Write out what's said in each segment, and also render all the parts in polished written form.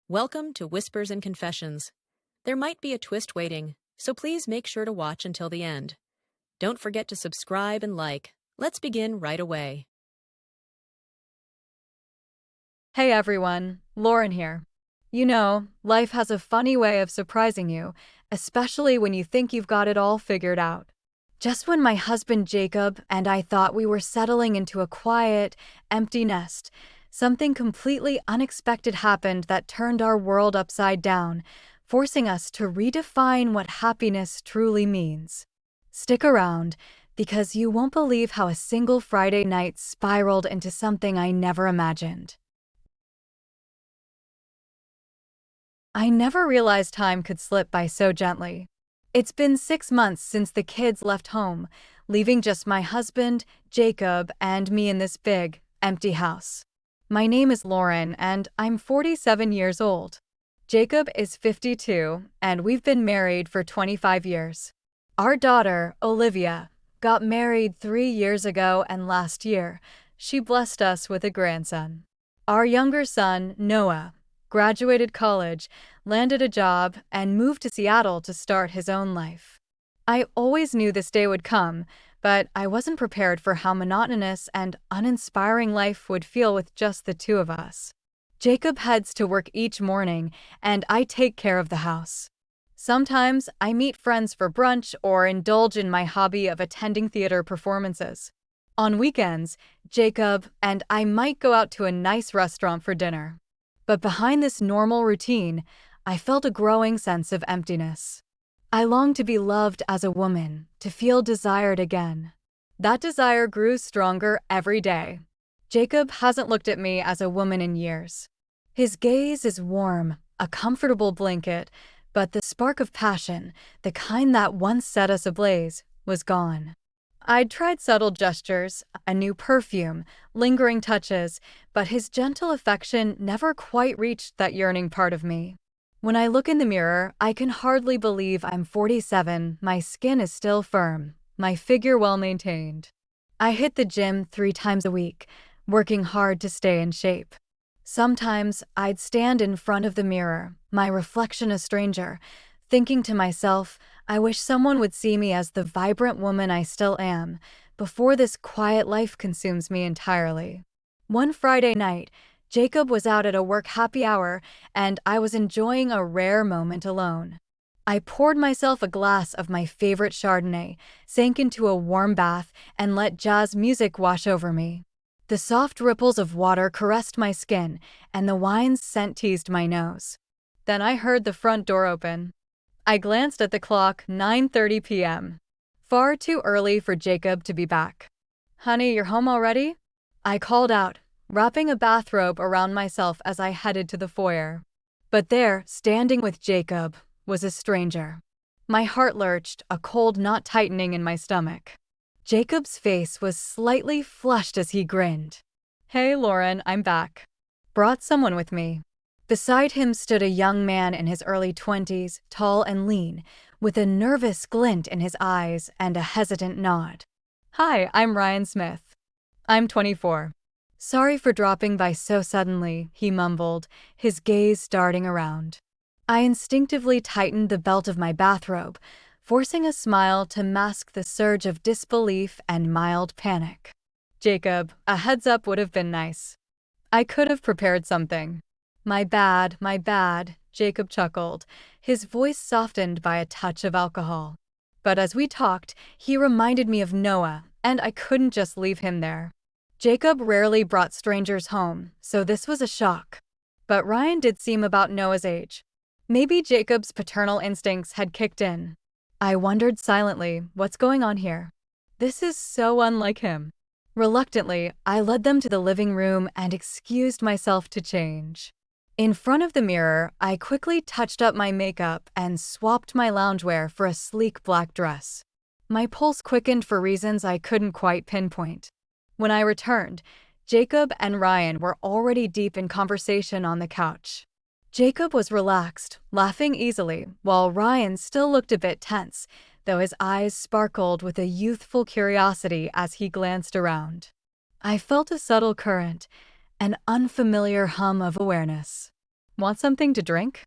Welcome to Whispers and Confessions. There might be a twist waiting, so please make sure to watch until the end. Don't forget to subscribe and like. Let's begin right away. Hey everyone, Lauren here. You know, life has a funny way of surprising you, especially when you think you've got it all figured out. Just when my husband Jacob and I thought we were settling into a quiet, empty nest, something completely unexpected happened that turned our world upside down, forcing us to redefine what happiness truly means. Stick around, because you won't believe how a single Friday night spiraled into something I never imagined. I never realized time could slip by so gently. It's been 6 months since the kids left home, leaving just my husband, Jacob, and me in this big, empty house. My name is Lauren, and I'm 47 years old. Jacob is 52, and we've been married for 25 years. Our daughter, Olivia, got married 3 years ago, and last year, she blessed us with a grandson. Our younger son, Noah, graduated college, landed a job, and moved to Seattle to start his own life. I always knew this day would come, but I wasn't prepared for how monotonous and uninspiring life would feel with just the two of us. Jacob heads to work each morning, and I take care of the house. Sometimes I meet friends for brunch or indulge in my hobby of attending theater performances. On weekends, Jacob and I might go out to a nice restaurant for dinner. But behind this normal routine, I felt a growing sense of emptiness. I longed to be loved as a woman, to feel desired again. That desire grew stronger every day. Jacob hasn't looked at me as a woman in years. His gaze is warm, a comfortable blanket, but the spark of passion, the kind that once set us ablaze, was gone. I'd tried subtle gestures, a new perfume, lingering touches, but his gentle affection never quite reached that yearning part of me. When I look in the mirror, I can hardly believe I'm 47, my skin is still firm, my figure well maintained. I hit the gym 3 times a week, working hard to stay in shape. Sometimes I'd stand in front of the mirror, my reflection a stranger, thinking to myself, I wish someone would see me as the vibrant woman I still am, before this quiet life consumes me entirely. One Friday night, Jacob was out at a work happy hour, and I was enjoying a rare moment alone. I poured myself a glass of my favorite Chardonnay, sank into a warm bath, and let jazz music wash over me. The soft ripples of water caressed my skin, and the wine's scent teased my nose. Then I heard the front door open. I glanced at the clock, 9:30 p.m. Far too early for Jacob to be back. "Honey, you're home already?" I called out, wrapping a bathrobe around myself as I headed to the foyer. But there, standing with Jacob, was a stranger. My heart lurched, a cold knot tightening in my stomach. Jacob's face was slightly flushed as he grinned. "Hey, Lauren, I'm back. Brought someone with me." Beside him stood a young man in his early 20s, tall and lean, with a nervous glint in his eyes and a hesitant nod. "Hi, I'm Ryan Smith. I'm 24. Sorry for dropping by so suddenly," he mumbled, his gaze darting around. I instinctively tightened the belt of my bathrobe, forcing a smile to mask the surge of disbelief and mild panic. "Jacob, a heads up would have been nice. I could have prepared something." My bad, Jacob chuckled, his voice softened by a touch of alcohol. But as we talked, he reminded me of Noah, and I couldn't just leave him there. Jacob rarely brought strangers home, so this was a shock. But Ryan did seem about Noah's age. Maybe Jacob's paternal instincts had kicked in. I wondered silently, what's going on here? This is so unlike him. Reluctantly, I led them to the living room and excused myself to change. In front of the mirror, I quickly touched up my makeup and swapped my loungewear for a sleek black dress. My pulse quickened for reasons I couldn't quite pinpoint. When I returned, Jacob and Ryan were already deep in conversation on the couch. Jacob was relaxed, laughing easily, while Ryan still looked a bit tense, though his eyes sparkled with a youthful curiosity as he glanced around. I felt a subtle current, an unfamiliar hum of awareness. Want something to drink?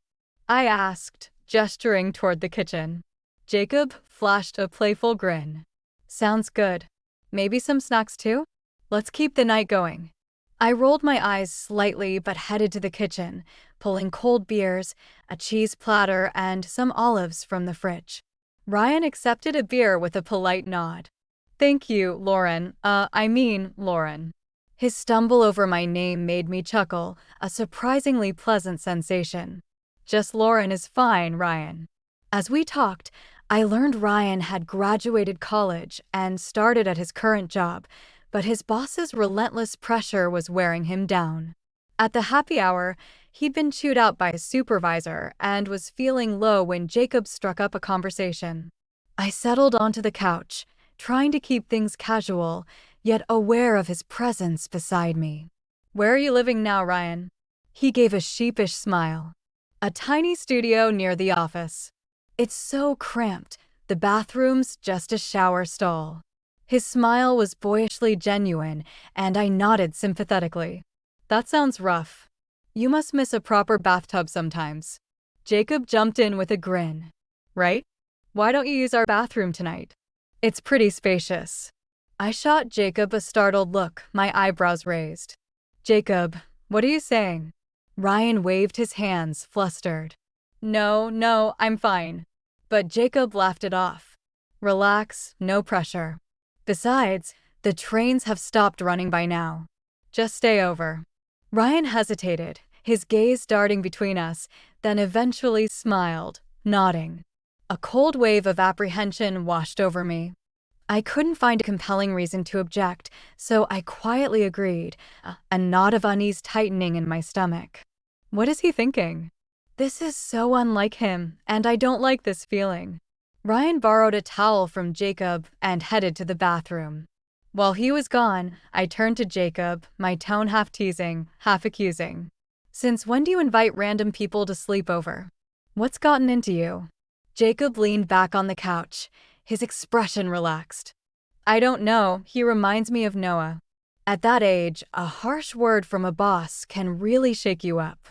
I asked, gesturing toward the kitchen. Jacob flashed a playful grin. Sounds good. Maybe some snacks too? Let's keep the night going. I rolled my eyes slightly but headed to the kitchen, pulling cold beers, a cheese platter, and some olives from the fridge. Ryan accepted a beer with a polite nod. Thank you, Lauren. Lauren. His stumble over my name made me chuckle, a surprisingly pleasant sensation. Just Lauren is fine, Ryan. As we talked, I learned Ryan had graduated college and started at his current job, but his boss's relentless pressure was wearing him down. At the happy hour, he'd been chewed out by his supervisor and was feeling low when Jacob struck up a conversation. I settled onto the couch, trying to keep things casual, yet aware of his presence beside me. Where are you living now, Ryan? He gave a sheepish smile. A tiny studio near the office. It's so cramped, the bathroom's just a shower stall. His smile was boyishly genuine, and I nodded sympathetically. That sounds rough. You must miss a proper bathtub sometimes. Jacob jumped in with a grin. Right? Why don't you use our bathroom tonight? It's pretty spacious. I shot Jacob a startled look, my eyebrows raised. Jacob, what are you saying? Ryan waved his hands, flustered. No, I'm fine. But Jacob laughed it off. Relax, no pressure. Besides, the trains have stopped running by now. Just stay over. Ryan hesitated, his gaze darting between us, then eventually smiled, nodding. A cold wave of apprehension washed over me. I couldn't find a compelling reason to object, so I quietly agreed, a knot of unease tightening in my stomach. What is he thinking? This is so unlike him, and I don't like this feeling. Ryan borrowed a towel from Jacob and headed to the bathroom. While he was gone, I turned to Jacob, my tone half teasing, half accusing. Since when do you invite random people to sleep over? What's gotten into you? Jacob leaned back on the couch, his expression relaxed. I don't know, he reminds me of Noah. At that age, a harsh word from a boss can really shake you up.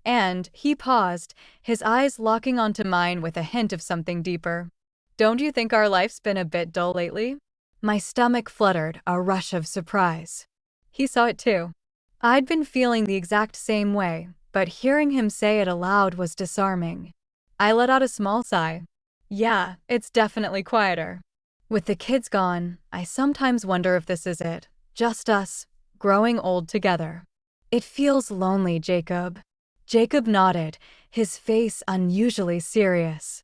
And he paused, his eyes locking onto mine with a hint of something deeper. Don't you think our life's been a bit dull lately? My stomach fluttered, a rush of surprise. He saw it too. I'd been feeling the exact same way, but hearing him say it aloud was disarming. I let out a small sigh. Yeah, it's definitely quieter. With the kids gone, I sometimes wonder if this is it. Just us, growing old together. It feels lonely, Jacob. Jacob nodded, his face unusually serious.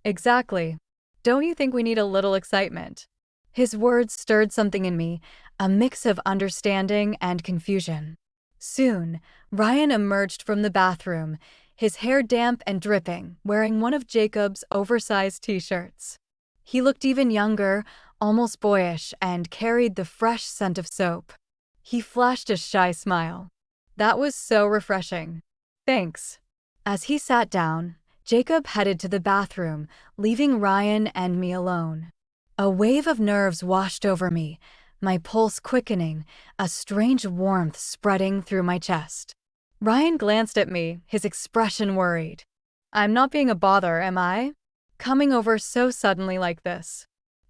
Exactly. Don't you think we need a little excitement? His words stirred something in me, a mix of understanding and confusion. Soon, Ryan emerged from the bathroom, his hair damp and dripping, wearing one of Jacob's oversized t-shirts. He looked even younger, almost boyish, and carried the fresh scent of soap. He flashed a shy smile. That was so refreshing. Thanks. As he sat down, Jacob headed to the bathroom, leaving Ryan and me alone. A wave of nerves washed over me, my pulse quickening, a strange warmth spreading through my chest. Ryan glanced at me, his expression worried. I'm not being a bother, am I? Coming over so suddenly like this.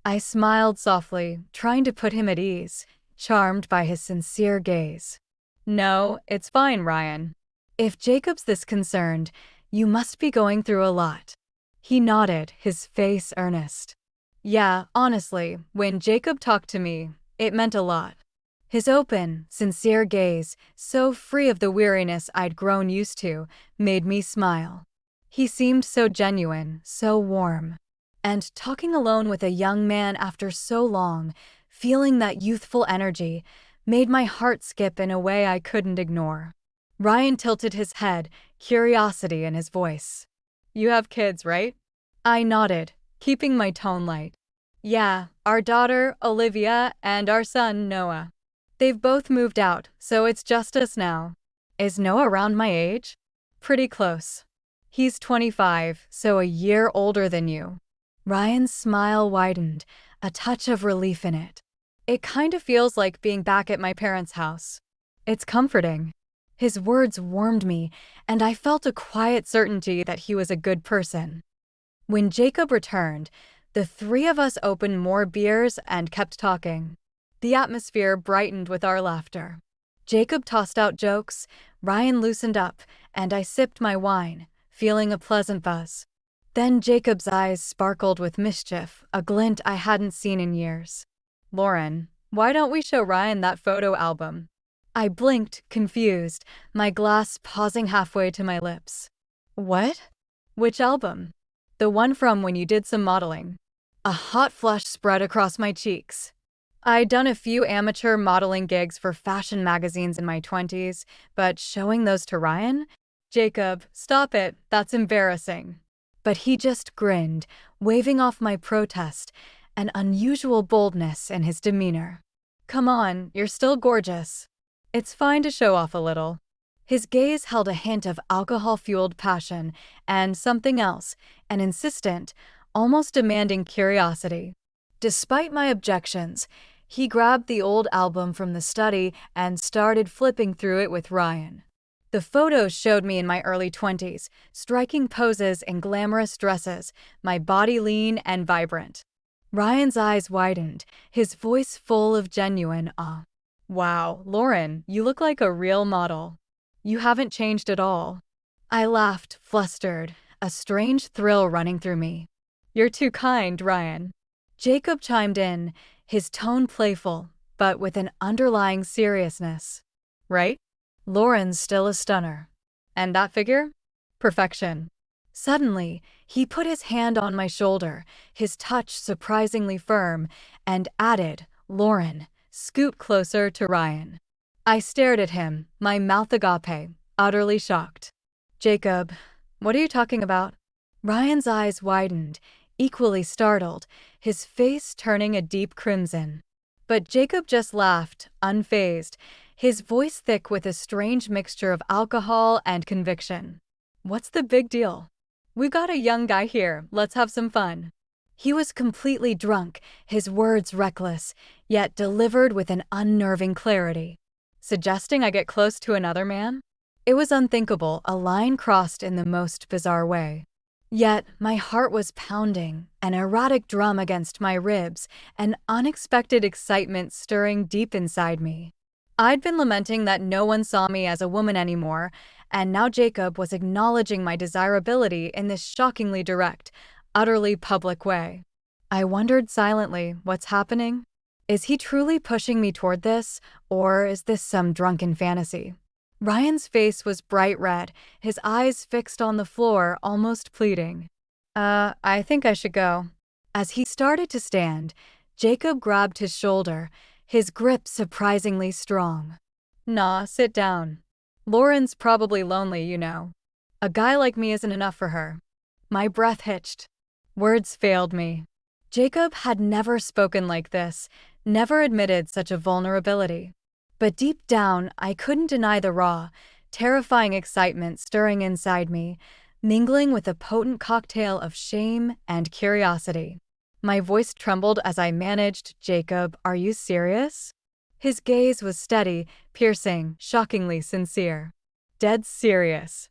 I smiled softly, trying to put him at ease, charmed by his sincere gaze. No, it's fine, Ryan. If Jacob's this concerned, you must be going through a lot. He nodded, his face earnest. Yeah, honestly, when Jacob talked to me, it meant a lot. His open, sincere gaze, so free of the weariness I'd grown used to, made me smile. He seemed so genuine, so warm. And talking alone with a young man after so long, feeling that youthful energy, made my heart skip in a way I couldn't ignore. Ryan tilted his head, curiosity in his voice. You have kids, right? I nodded, keeping my tone light. Yeah, our daughter, Olivia, and our son, Noah. They've both moved out, so it's just us now. Is Noah around my age? Pretty close. He's 25, so a year older than you. Ryan's smile widened, a touch of relief in it. It kind of feels like being back at my parents' house. It's comforting. His words warmed me, and I felt a quiet certainty that he was a good person. When Jacob returned, the three of us opened more beers and kept talking. The atmosphere brightened with our laughter. Jacob tossed out jokes, Ryan loosened up, and I sipped my wine, feeling a pleasant buzz. Then Jacob's eyes sparkled with mischief, a glint I hadn't seen in years. "Lauren, why don't we show Ryan that photo album?" I blinked, confused, my glass pausing halfway to my lips. "What? Which album?" "The one from when you did some modeling." A hot flush spread across my cheeks. I'd done a few amateur modeling gigs for fashion magazines in my 20s, but showing those to Ryan? "Jacob, stop it, that's embarrassing." But he just grinned, waving off my protest, an unusual boldness in his demeanor. "Come on, you're still gorgeous. It's fine to show off a little." His gaze held a hint of alcohol-fueled passion and something else, an insistent, almost demanding curiosity. Despite my objections, he grabbed the old album from the study and started flipping through it with Ryan. The photos showed me in my early 20s, striking poses in glamorous dresses, my body lean and vibrant. Ryan's eyes widened, his voice full of genuine awe. "Wow, Lauren, you look like a real model. You haven't changed at all." I laughed, flustered, a strange thrill running through me. "You're too kind, Ryan." Jacob chimed in, his tone playful, but with an underlying seriousness. "Right? Lauren's still a stunner. And that figure? Perfection." Suddenly, he put his hand on my shoulder, his touch surprisingly firm, and added, "Lauren, scoot closer to Ryan." I stared at him, my mouth agape, utterly shocked. "Jacob, what are you talking about?" Ryan's eyes widened, equally startled, his face turning a deep crimson. But Jacob just laughed, unfazed, his voice thick with a strange mixture of alcohol and conviction. "What's the big deal? We've got a young guy here, let's have some fun." He was completely drunk, his words reckless, yet delivered with an unnerving clarity. Suggesting I get close to another man? It was unthinkable, a line crossed in the most bizarre way. Yet my heart was pounding, an erotic drum against my ribs, an unexpected excitement stirring deep inside me. I'd been lamenting that no one saw me as a woman anymore, and now Jacob was acknowledging my desirability in this shockingly direct, utterly public way. I wondered silently, what's happening? Is he truly pushing me toward this, or is this some drunken fantasy? Ryan's face was bright red, his eyes fixed on the floor, almost pleading. I think I should go." As he started to stand, Jacob grabbed his shoulder, his grip surprisingly strong. "Nah, sit down. Lauren's probably lonely, you know. A guy like me isn't enough for her." My breath hitched. Words failed me. Jacob had never spoken like this, never admitted such a vulnerability. But deep down, I couldn't deny the raw, terrifying excitement stirring inside me, mingling with a potent cocktail of shame and curiosity. My voice trembled as I managed, "Jacob, are you serious?" His gaze was steady, piercing, shockingly sincere. "Dead serious.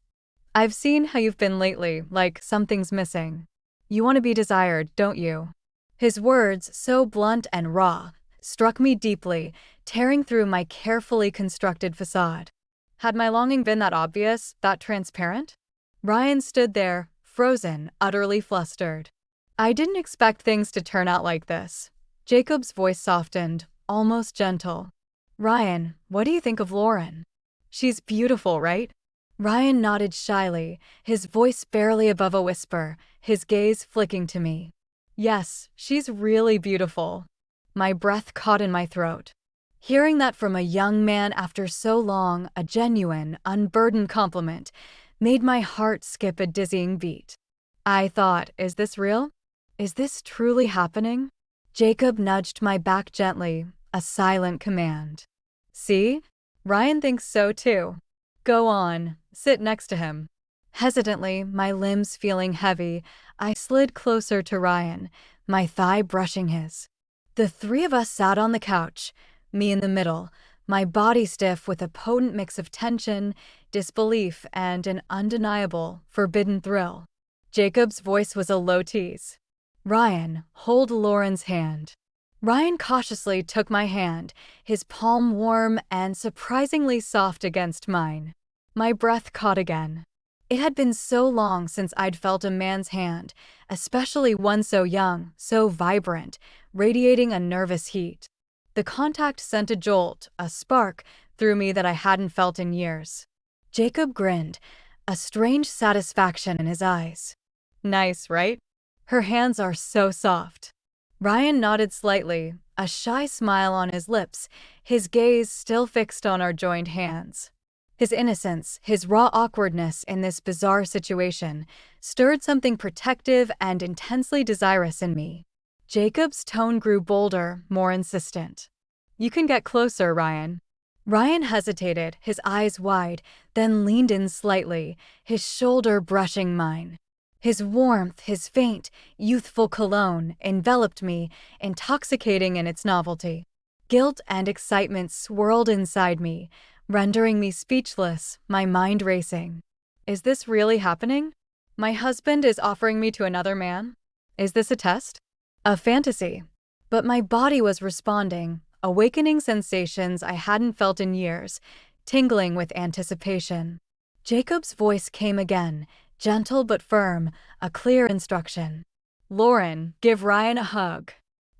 I've seen how you've been lately, like something's missing. You want to be desired, don't you?" His words, so blunt and raw, struck me deeply, tearing through my carefully constructed facade. Had my longing been that obvious, that transparent? Ryan stood there, frozen, utterly flustered. I didn't expect things to turn out like this. Jacob's voice softened, almost gentle. "Ryan, what do you think of Lauren? She's beautiful, right?" Ryan nodded shyly, his voice barely above a whisper, his gaze flicking to me. "Yes, she's really beautiful." My breath caught in my throat. Hearing that from a young man after so long, a genuine, unburdened compliment, made my heart skip a dizzying beat. I thought, is this real? Is this truly happening? Jacob nudged my back gently, a silent command. "See? Ryan thinks so too. Go on, sit next to him." Hesitantly, my limbs feeling heavy, I slid closer to Ryan, my thigh brushing his. The three of us sat on the couch, me in the middle, my body stiff with a potent mix of tension, disbelief, and an undeniable, forbidden thrill. Jacob's voice was a low tease. "Ryan, hold Lauren's hand." Ryan cautiously took my hand, his palm warm and surprisingly soft against mine. My breath caught again. It had been so long since I'd felt a man's hand, especially one so young, so vibrant, radiating a nervous heat. The contact sent a jolt, a spark, through me that I hadn't felt in years. Jacob grinned, a strange satisfaction in his eyes. "Nice, right? Her hands are so soft." Ryan nodded slightly, a shy smile on his lips, his gaze still fixed on our joined hands. His innocence, his raw awkwardness in this bizarre situation, stirred something protective and intensely desirous in me. Jacob's tone grew bolder, more insistent. "You can get closer, Ryan." Ryan hesitated, his eyes wide, then leaned in slightly, his shoulder brushing mine. His warmth, his faint, youthful cologne, enveloped me, intoxicating in its novelty. Guilt and excitement swirled inside me, rendering me speechless, my mind racing. Is this really happening? My husband is offering me to another man? Is this a test? A fantasy? But my body was responding, awakening sensations I hadn't felt in years, tingling with anticipation. Jacob's voice came again, gentle but firm, a clear instruction. "Lauren, give Ryan a hug."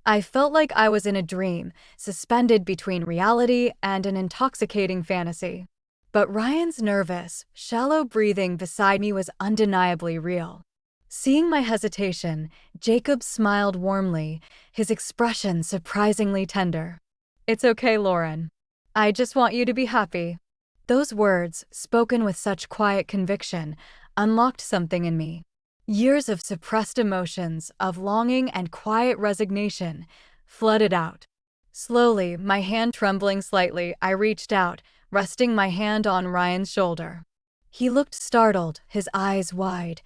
I felt like I was in a dream, suspended between reality and an intoxicating fantasy. But Ryan's nervous, shallow breathing beside me was undeniably real. Seeing my hesitation, Jacob smiled warmly, his expression surprisingly tender. "It's okay, Lauren. I just want you to be happy." Those words, spoken with such quiet conviction, unlocked something in me. Years of suppressed emotions, of longing and quiet resignation, flooded out. Slowly, my hand trembling slightly, I reached out, resting my hand on Ryan's shoulder. He looked startled, his eyes wide,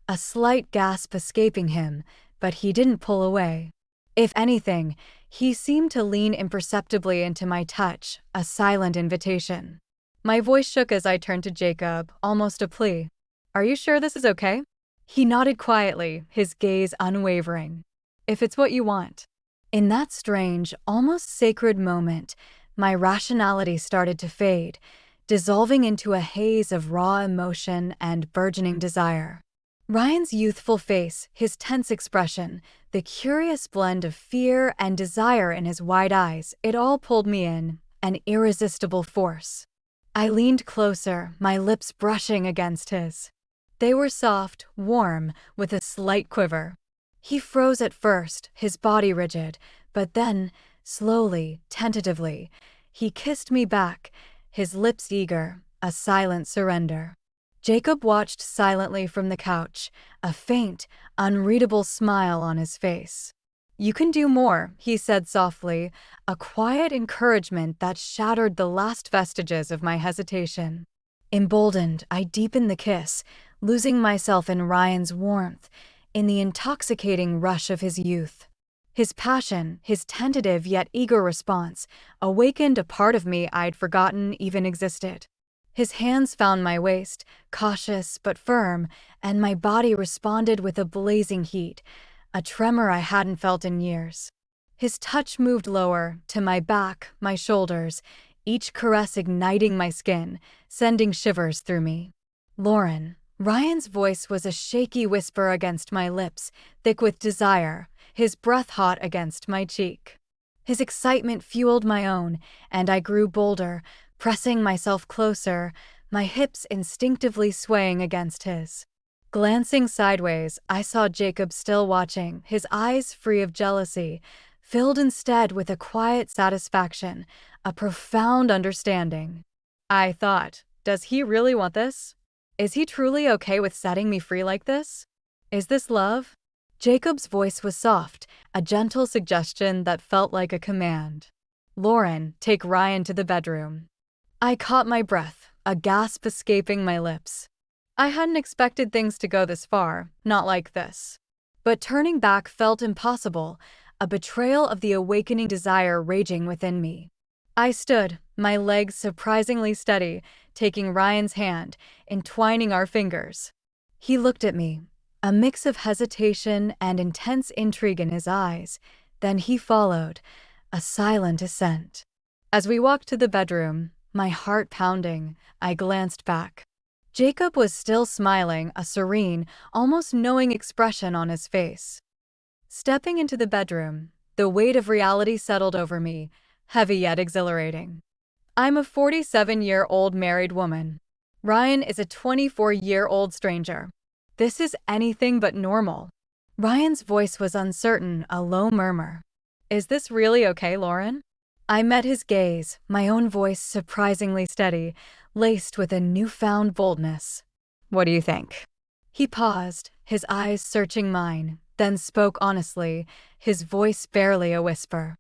a slight gasp escaping him, but he didn't pull away. If anything, he seemed to lean imperceptibly into my touch, a silent invitation. My voice shook as I turned to Jacob, almost a plea. "Are you sure this is okay?" He nodded quietly, his gaze unwavering. "If it's what you want." In that strange, almost sacred moment, my rationality started to fade, dissolving into a haze of raw emotion and burgeoning desire. Ryan's youthful face, his tense expression, the curious blend of fear and desire in his wide eyes, it all pulled me in, an irresistible force. I leaned closer, my lips brushing against his. They were soft, warm, with a slight quiver. He froze at first, his body rigid, but then, slowly, tentatively, he kissed me back, his lips eager, a silent surrender. Jacob watched silently from the couch, a faint, unreadable smile on his face. "You can do more," he said softly, a quiet encouragement that shattered the last vestiges of my hesitation. Emboldened, I deepened the kiss, losing myself in Ryan's warmth, in the intoxicating rush of his youth. His passion, his tentative yet eager response, awakened a part of me I'd forgotten even existed. His hands found my waist, cautious but firm, and my body responded with a blazing heat, a tremor I hadn't felt in years. His touch moved lower, to my back, my shoulders, each caress igniting my skin, sending shivers through me. "Lauren." Ryan's voice was a shaky whisper against my lips, thick with desire, his breath hot against my cheek. His excitement fueled my own, and I grew bolder, pressing myself closer, my hips instinctively swaying against his. Glancing sideways, I saw Jacob still watching, his eyes free of jealousy, filled instead with a quiet satisfaction, a profound understanding. I thought, does he really want this? Is he truly okay with setting me free like this? Is this love? Jacob's voice was soft, a gentle suggestion that felt like a command. "Lauren, take Ryan to the bedroom." I caught my breath, a gasp escaping my lips. I hadn't expected things to go this far, not like this. But turning back felt impossible, a betrayal of the awakening desire raging within me. I stood, my legs surprisingly steady, taking Ryan's hand, entwining our fingers. He looked at me, a mix of hesitation and intense intrigue in his eyes. Then he followed, a silent assent. As we walked to the bedroom, my heart pounding, I glanced back. Jacob was still smiling, a serene, almost knowing expression on his face. Stepping into the bedroom, the weight of reality settled over me, heavy yet exhilarating. I'm a 47-year-old married woman. Ryan is a 24-year-old stranger. This is anything but normal. Ryan's voice was uncertain, a low murmur. Is this really okay, Lauren? I met his gaze, my own voice surprisingly steady, laced with a newfound boldness. What do you think? He paused, his eyes searching mine, then spoke honestly, his voice barely a whisper.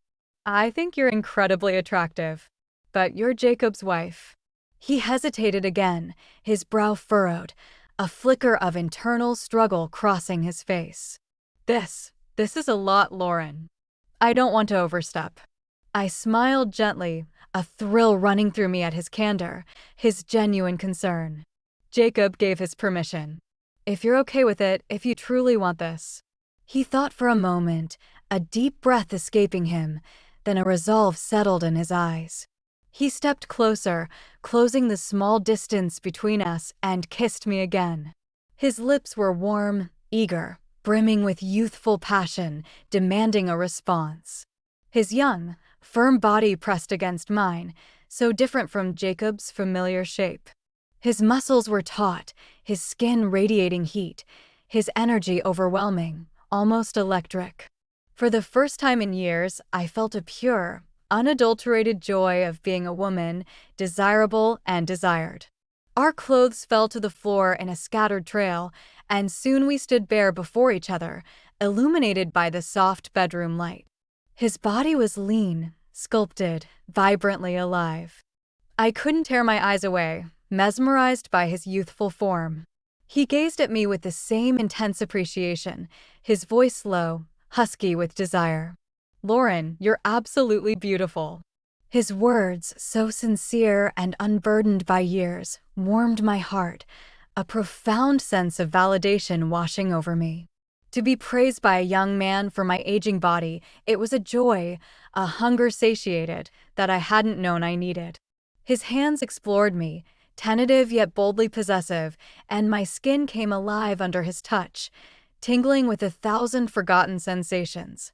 I think you're incredibly attractive, but you're Jacob's wife. He hesitated again, his brow furrowed, a flicker of internal struggle crossing his face. This is a lot, Lauren. I don't want to overstep. I smiled gently, a thrill running through me at his candor, his genuine concern. Jacob gave his permission. If you're okay with it, if you truly want this. He thought for a moment, a deep breath escaping him, then a resolve settled in his eyes. He stepped closer, closing the small distance between us, and kissed me again. His lips were warm, eager, brimming with youthful passion, demanding a response. His young, firm body pressed against mine, so different from Jacob's familiar shape. His muscles were taut, his skin radiating heat, his energy overwhelming, almost electric. For the first time in years, I felt a pure, unadulterated joy of being a woman, desirable and desired. Our clothes fell to the floor in a scattered trail, and soon we stood bare before each other, illuminated by the soft bedroom light. His body was lean, sculpted, vibrantly alive. I couldn't tear my eyes away, mesmerized by his youthful form. He gazed at me with the same intense appreciation, his voice low, husky with desire. Lauren, you're absolutely beautiful. His words, so sincere and unburdened by years, warmed my heart, a profound sense of validation washing over me. To be praised by a young man for my aging body, it was a joy, a hunger satiated, that I hadn't known I needed. His hands explored me, tentative yet boldly possessive, and my skin came alive under his touch, tingling with 1,000 forgotten sensations.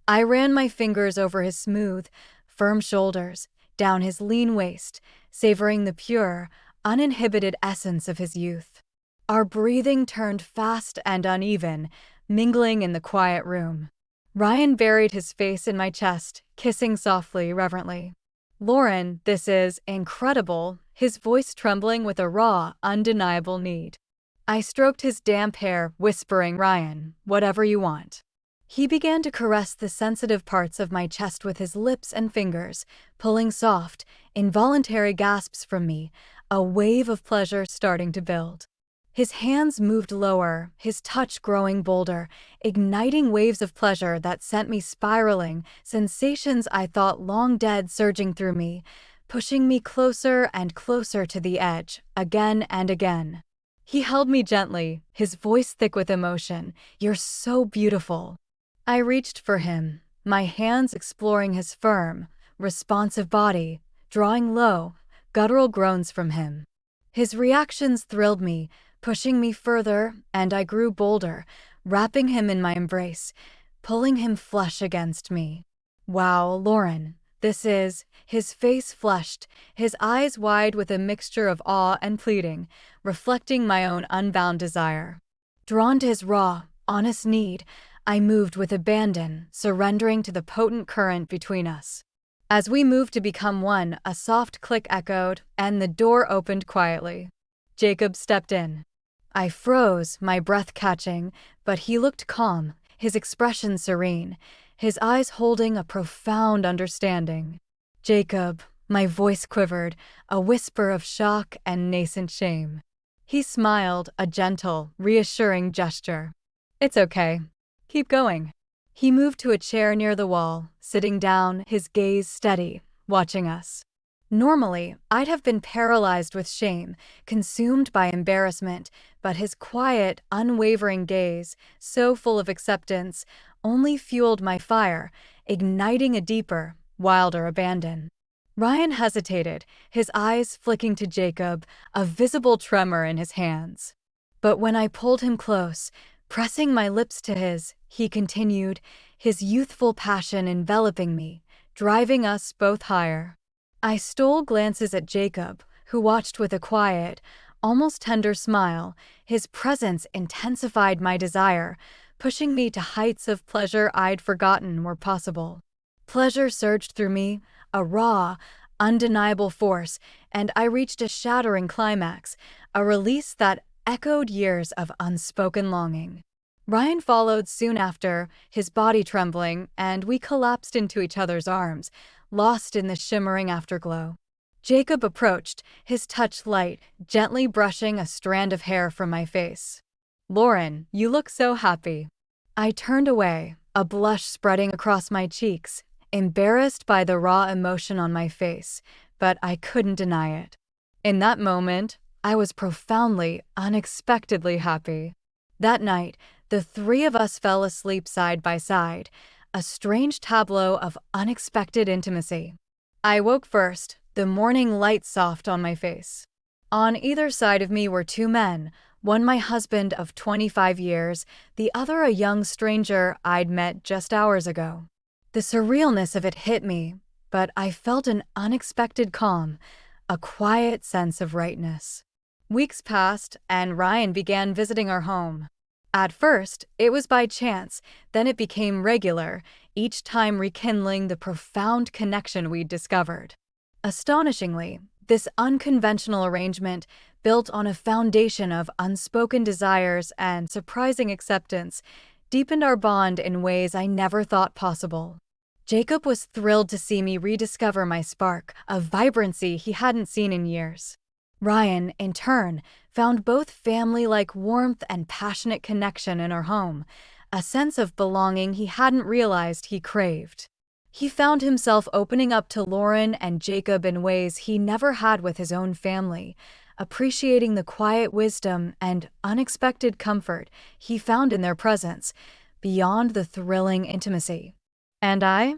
I ran my fingers over his smooth, firm shoulders, down his lean waist, savoring the pure, uninhibited essence of his youth. Our breathing turned fast and uneven, mingling in the quiet room. Ryan buried his face in my chest, kissing softly, reverently. Lauren, this is incredible, his voice trembling with a raw, undeniable need. I stroked his damp hair, whispering, Ryan, whatever you want. He began to caress the sensitive parts of my chest with his lips and fingers, pulling soft, involuntary gasps from me, a wave of pleasure starting to build. His hands moved lower, his touch growing bolder, igniting waves of pleasure that sent me spiraling, sensations I thought long dead surging through me, pushing me closer and closer to the edge, again and again. He held me gently, his voice thick with emotion. You're so beautiful. I reached for him, my hands exploring his firm, responsive body, drawing low, guttural groans from him. His reactions thrilled me, pushing me further, and I grew bolder, wrapping him in my embrace, pulling him flush against me. Wow, Lauren, this is... His face flushed, his eyes wide with a mixture of awe and pleading, reflecting my own unbound desire. Drawn to his raw, honest need, I moved with abandon, surrendering to the potent current between us. As we moved to become one, a soft click echoed, and the door opened quietly. Jacob stepped in. I froze, my breath catching, but he looked calm, his expression serene, his eyes holding a profound understanding. Jacob, my voice quivered, a whisper of shock and nascent shame. He smiled, a gentle, reassuring gesture. It's okay. Keep going. He moved to a chair near the wall, sitting down, his gaze steady, watching us. Normally, I'd have been paralyzed with shame, consumed by embarrassment, but his quiet, unwavering gaze, so full of acceptance, only fueled my fire, igniting a deeper, wilder abandon. Ryan hesitated, his eyes flicking to Jacob, a visible tremor in his hands. But when I pulled him close, pressing my lips to his, he continued, his youthful passion enveloping me, driving us both higher. I stole glances at Jacob, who watched with a quiet, almost tender smile. His presence intensified my desire, pushing me to heights of pleasure I'd forgotten were possible. Pleasure surged through me, a raw, undeniable force, and I reached a shattering climax, a release that echoed years of unspoken longing. Ryan followed soon after, his body trembling, and we collapsed into each other's arms, lost in the shimmering afterglow. Jacob approached, his touch light, gently brushing a strand of hair from my face. "Lauren, you look so happy." I turned away, a blush spreading across my cheeks, embarrassed by the raw emotion on my face, but I couldn't deny it. In that moment, I was profoundly, unexpectedly happy. That night, the three of us fell asleep side by side, a strange tableau of unexpected intimacy. I woke first, the morning light soft on my face. On either side of me were two men, one my husband of 25 years, the other a young stranger I'd met just hours ago. The surrealness of it hit me, but I felt an unexpected calm, a quiet sense of rightness. Weeks passed, and Ryan began visiting our home. At first, it was by chance, then it became regular, each time rekindling the profound connection we'd discovered. Astonishingly, this unconventional arrangement, built on a foundation of unspoken desires and surprising acceptance, deepened our bond in ways I never thought possible. Jacob was thrilled to see me rediscover my spark, a vibrancy he hadn't seen in years. Ryan, in turn, found both family-like warmth and passionate connection in our home, a sense of belonging he hadn't realized he craved. He found himself opening up to Lauren and Jacob in ways he never had with his own family, appreciating the quiet wisdom and unexpected comfort he found in their presence, beyond the thrilling intimacy. And I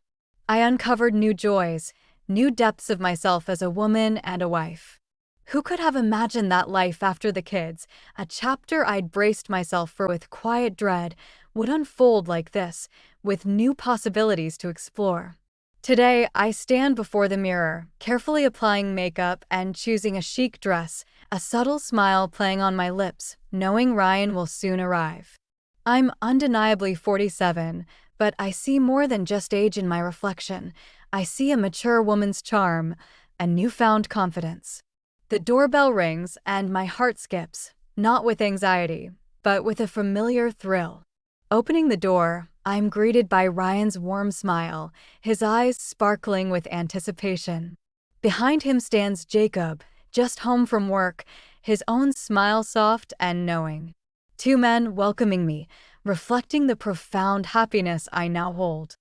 uncovered new joys, new depths of myself as a woman and a wife. Who could have imagined that life after the kids, a chapter I'd braced myself for with quiet dread, would unfold like this, with new possibilities to explore? Today, I stand before the mirror, carefully applying makeup and choosing a chic dress, a subtle smile playing on my lips, knowing Ryan will soon arrive. I'm undeniably 47, but I see more than just age in my reflection. I see a mature woman's charm, a newfound confidence. The doorbell rings and my heart skips, not with anxiety, but with a familiar thrill. Opening the door, I'm greeted by Ryan's warm smile, his eyes sparkling with anticipation. Behind him stands Jacob, just home from work, his own smile soft and knowing. Two men welcoming me, reflecting the profound happiness I now hold.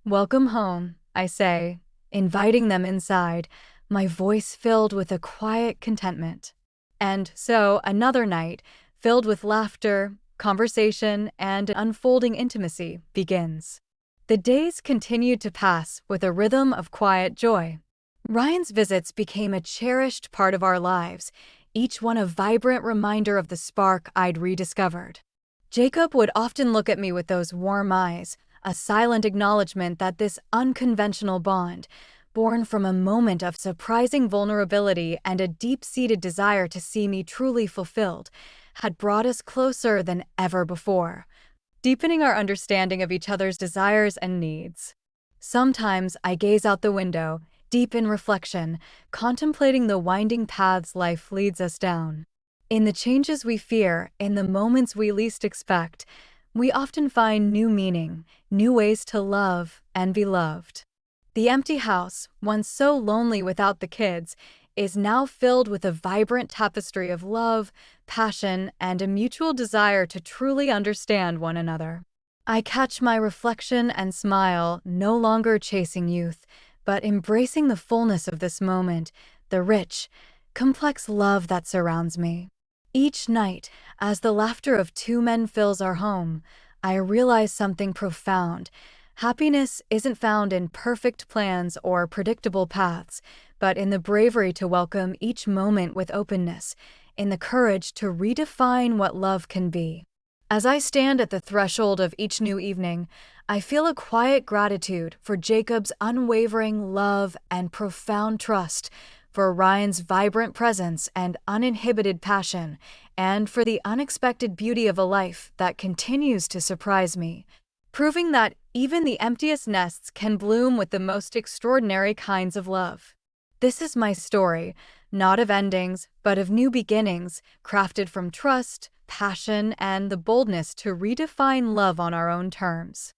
"Welcome home," I say, inviting them inside, my voice filled with a quiet contentment. And so, another night, filled with laughter, conversation, and unfolding intimacy, begins. The days continued to pass with a rhythm of quiet joy. Ryan's visits became a cherished part of our lives, each one a vibrant reminder of the spark I'd rediscovered. Jacob would often look at me with those warm eyes, a silent acknowledgement that this unconventional bond, born from a moment of surprising vulnerability and a deep-seated desire to see me truly fulfilled, had brought us closer than ever before, deepening our understanding of each other's desires and needs. Sometimes I gaze out the window, deep in reflection, contemplating the winding paths life leads us down. In the changes we fear, in the moments we least expect, we often find new meaning, new ways to love and be loved. The empty house, once so lonely without the kids, is now filled with a vibrant tapestry of love, passion, and a mutual desire to truly understand one another. I catch my reflection and smile, no longer chasing youth, but embracing the fullness of this moment, the rich, complex love that surrounds me. Each night, as the laughter of two men fills our home, I realize something profound. Happiness isn't found in perfect plans or predictable paths, but in the bravery to welcome each moment with openness, in the courage to redefine what love can be. As I stand at the threshold of each new evening, I feel a quiet gratitude for Jacob's unwavering love and profound trust, for Ryan's vibrant presence and uninhibited passion, and for the unexpected beauty of a life that continues to surprise me, proving that even the emptiest nests can bloom with the most extraordinary kinds of love. This is my story, not of endings, but of new beginnings, crafted from trust, passion, and the boldness to redefine love on our own terms.